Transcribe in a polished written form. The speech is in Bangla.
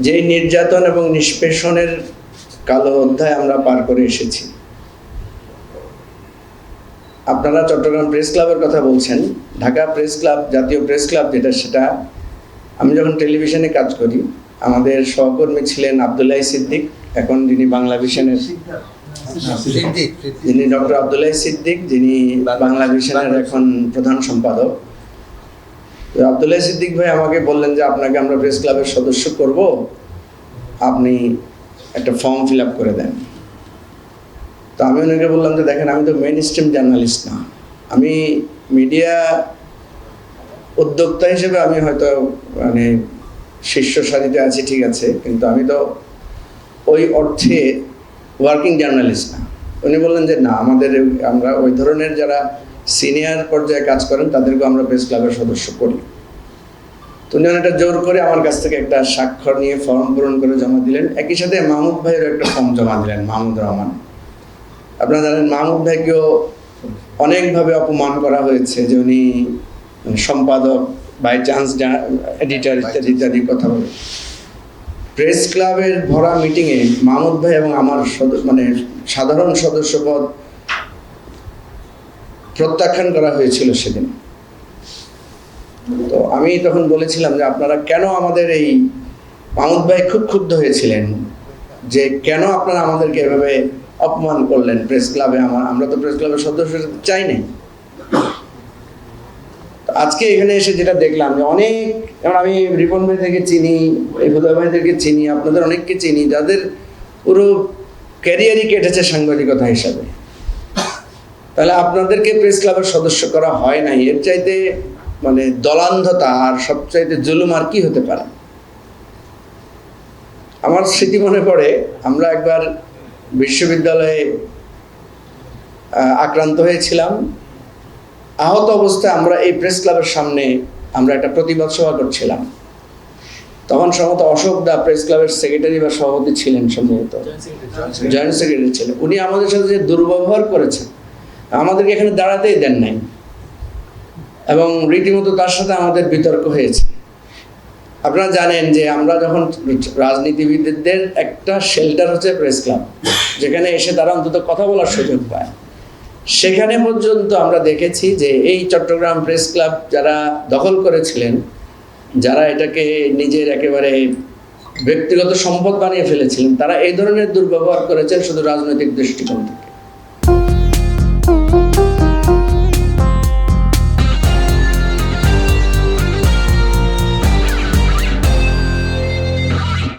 যে নির্যাতন এবং নিষ্পেষণের কালো অধ্যায় আমরা পার করে এসেছি। আপনারা চট্টগ্রাম প্রেস ক্লাবের কথা বলছেন। ঢাকা প্রেস ক্লাব, জাতীয় প্রেস ক্লাব যেটা, সেটা আমি যখন টেলিভিশনে কাজ করি, আমাদের সহকর্মী ছিলেন আব্দুল্লাহ সিদ্দিক, এখন যিনি বাংলা ভিশনের, যিনি ডক্টর আব্দুল্লাহ সিদ্দিক, যিনি বাংলা ভিশনের এখন প্রধান সম্পাদক। আব্দুল্লাহ সিদ্দিক ভাই আমাকে বললেন যে আপনাকে আমরা প্রেস ক্লাবের সদস্য করব, আপনি একটা ফর্ম ফিল আপ করে দেন। তো আমি ওনাকে বললাম যে দেখেন, আমি তো মেইন স্ট্রিম জার্নালিস্ট না, আমি মিডিয়া উদ্যোক্তা হিসেবে আমি হয়তো মানে শীর্ষ সারিতে আছি, ঠিক আছে, কিন্তু আমি তো ওই অর্থে ওয়ার্কিং জার্নালিস্ট না। উনি বললেন যে না, আমরা ওই ধরনের যারা সিনিয়র পর্যায়ে কাজ করেন তাদেরকে আমরা প্রেস ক্লাবের সদস্য করি। তো উনি অনেকটা জোর করে আমার কাছ থেকে একটা স্বাক্ষর নিয়ে ফর্ম পূরণ করে জমা দিলেন। একই সাথে মাহমুদ ভাইয়েরও একটা ফর্ম জমা দিলেন, মাহমুদ রহমান। আপনারা জানেন মাহমুদ ভাইকেও অনেকভাবে অপমান করা হয়েছে, যে উনি সম্পাদক, বাই চান্স এডিটর ইত্যাদি ইত্যাদি কথা বলে। প্রেস ক্লাবের ভরা মিটিংয়ে মাহমুদ ভাই এবং আমার সাধারণ সদস্য পদ প্রত্যাখ্যান করা হয়েছিল সেদিন। তো আমি তখন বলেছিলাম যে আপনারা কেন আমাদের এই, মাহমুদ ভাই খুব ক্ষুব্ধ হয়েছিলেন যে কেন আপনারা আমাদেরকে এভাবে অপমান করলেন প্রেস ক্লাবে। আমরা তো প্রেস ক্লাবের সদস্য চাই নাই। আজকে এখানে এসে যেটা দেখলাম যে অনেক, যেমন আমি রিপন ভাই থেকে চিনি, এই হুদয় ভাইদেরকে চিনি, আপনাদের অনেককে চিনি, যাদের পুরো ক্যারিয়ারই কেটেছে সাংবাদিকতা হিসাবে। তাহলে আপনাদেরকে প্রেস ক্লাবের সদস্য করা হয় নাই, এর চাইতে মানে দলান্ধতা আর সবচাইতে জুলুম আর কি হতে পারে। আমার স্মৃতি মনে পড়ে, আমরা একবার বিশ্ববিদ্যালয়ে আক্রান্ত হয়েছিলাম। আহত অবস্থায় আমরা এই প্রেস ক্লাবের সামনে আমরা একটা প্রতিবাদ সভা করছিলাম। তখন সম্ভবত অশোক দা প্রেস ক্লাবের সেক্রেটারি বা সভাপতি ছিলেন, সম্ভবত জয়েন্ট সেক্রেটারি ছিলেন। উনি আমাদের সাথে যে দুর্ব্যবহার করেছেন, আমাদেরকে এখানে দাঁড়াতেই দেন নাই, এবং রীতিমতো তার সাথে আমাদের বিতর্ক হয়েছে। আপনারা জানেন যে আমরা যখন রাজনীতিবিদদের একটা শেল্টার হচ্ছে প্রেস ক্লাব, যেখানে এসে তারা অন্তত কথা বলার সুযোগ পায়। সেখানে পর্যন্ত আমরা দেখেছি যে এই চট্টগ্রাম প্রেস ক্লাব যারা দখল করেছিলেন, যারা এটাকে নিজের একেবারে ব্যক্তিগত সম্পদ বানিয়ে ফেলেছিলেন, তারা এই ধরনের দুর্ব্যবহার করেছেন শুধু রাজনৈতিক দৃষ্টিকোণ থেকে।